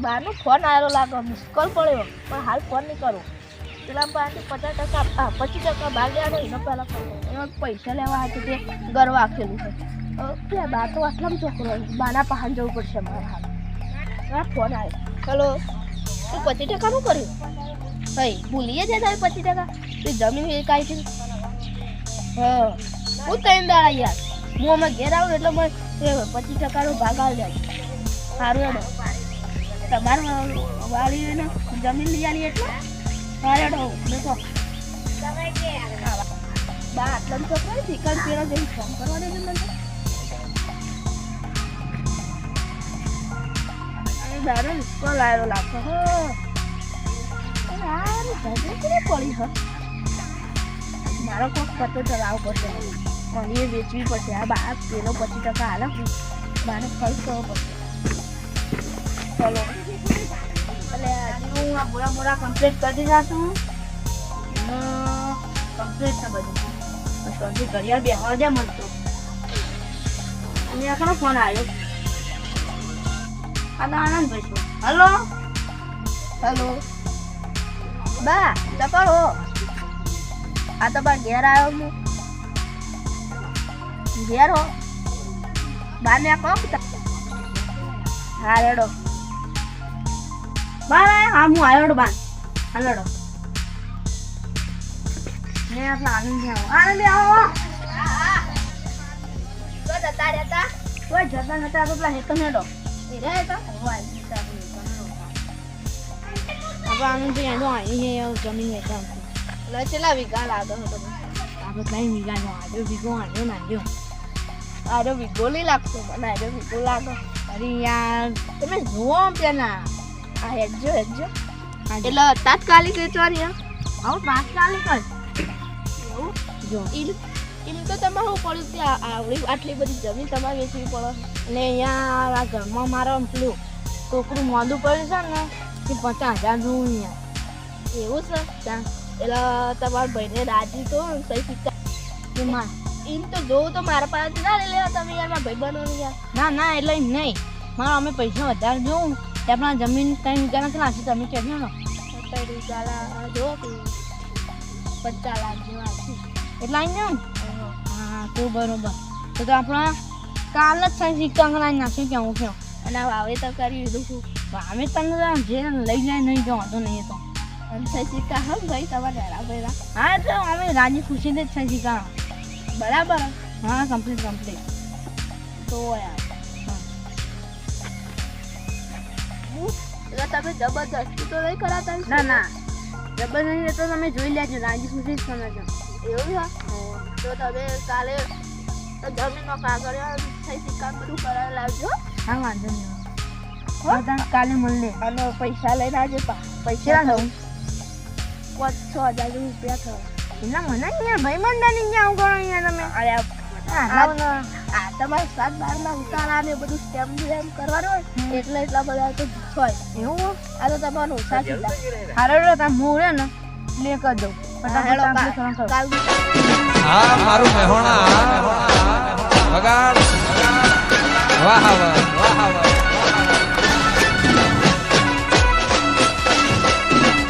બારનો ફોન આવેલો લાગે, મિસ કોલ પડ્યો, પણ હાલ ફોન નહીં કરું. પેલા પાસેથી 50% ભાગ લેવાનો એનો પહેલાં ફોન કર્યો. એમાં પૈસા લેવા હતું તે ગરવા આખેલું છે. પેલા બા તો આટલામાં છોકરો બાના પહાણ જવું પડશે મારે હાલ. મારા ફોન આવ્યો. હલો, તું 50%નું કર્યું? ભાઈ ભૂલીએ જાય તારે 50%? તે જમીન વેચાઈ છે. હા, હું 3 દાડા યાર. હું અમે ઘેર આવું એટલે મને 50%નો ભાગ આવી જાય. સારું એનો તમારે વાળીને જમીન લઈ આલી એટલે હારેડો દેખો બા આટલા છોકરા શીખર પેલા જઈને ફોન કરવા દે મને દારૂ સ્કોલ આવેલો લાગતો હો પડી હ મારો કોક પતો ચલાવવો પડશે અને એ વેચવી પડશે. આ બા પેલો 50% હાલે બાને ખર્ચ કરવો પડશે. ચલો એટલે હું આ મોડા કમ્પ્લીટ કરી દીધા છું. કમ્પ્લીટ છે બધું. સૌથી ઘડિયાળ બેહવા દે મળતો. અને આખો ફોન આવ્યો. આ તો આનંદભાઈ છું. હલો હલો બા ચકડો આ તો બા ઘેર આવ્યો હું ઘેર હો બા ને કહો હા રેડો બાય હા હું આવ્યો બાન હલડો ને આપણા આનંદ આવો તો જતા રહેતા કોઈ જતા નતા તો પેલા હેકન હેડો એ રહે તો હવે આનંદભાઈ એનો અહીં જમીન વેચાણ એટલે કેટલા વીઘા લાગે હતો આપણે 3 વીઘાનો આડો વીઘો આડ્યો નાખ્યો આડો વીઘો નહીં લાગતો મને આડો વીઘો લાગે. અરે યાર તમે જુઓ પેલા આ હેડજો એટલે તાત્કાલિક વેચવાની આવો તાત્કાલિક જ એવું જો એમ તો તમે શું પડ્યું કે આટલી બધી જમીન તમારે વેચવી પડે અને અહીંયા આ ઘરમાં મારો પેલું છોકરું મોંધું પડ્યું છે ને કે 50,000 નું અહીંયા એવું છે ત્યાં એટલે તમારા ભાઈને રાજી તો સહી શીખતા એમ તો જોવું તો મારા પાસે ના લઈ લેવા તમે યાર મારા ભાઈ બનો યાર ના એટલે એમ નહીં મારા અમે પૈસા વધારે જોઉં આપણા જમીન 3 વીઘા નથી નાખી તમે કહેજો ને 3 વીઘા જો 50 લાખ જેવા છે એટલે આવી જાઉં હા તો બરોબર તો આપણા કાલ જ સહી સિક્કા નાખી કેવું કેવું અને વાવેતર કરી દીધું છું વાવેતર જે લઈ જાય નહીં જો વાંધો નહીં તો અને સહી સિક્કા હા ભાઈ તમારે બરાબર હા તો અમે રાજી ખુશીથી જ સહી સિક્કા બરાબર હા કમ્પ્લીટ તો યાર તમે જબરદસ્તી તો નહીં કરાતા ના જબરદસ્તી તો તમે જોઈ લેજો રાજી ખુશી જ સમજો એવું છે તો તમે કાલે જમીનનો કાગળ થઈ સિક્કા બધું કરાવી લાવજો. હા વાંધો નહીં કાલે મળીએ અને પૈસા લઈને આવજો. પૈસા લઉં 5,000 રૂપિયા થયો એના મને અહીંયા ભાઈ મંડાની આવું કરો અહીંયા તમે અરે આ તમારે 7-12 ઉતારા ને બધું સ્ટેમ કરવાનું હોય એટલે એટલા બધા તો હોય એવું. આ તો તમારું ઓછા સીધા હારો તમે મોરે ને લે કરી દઉં હા મારું મહેણા વગાડ વાહ વાહ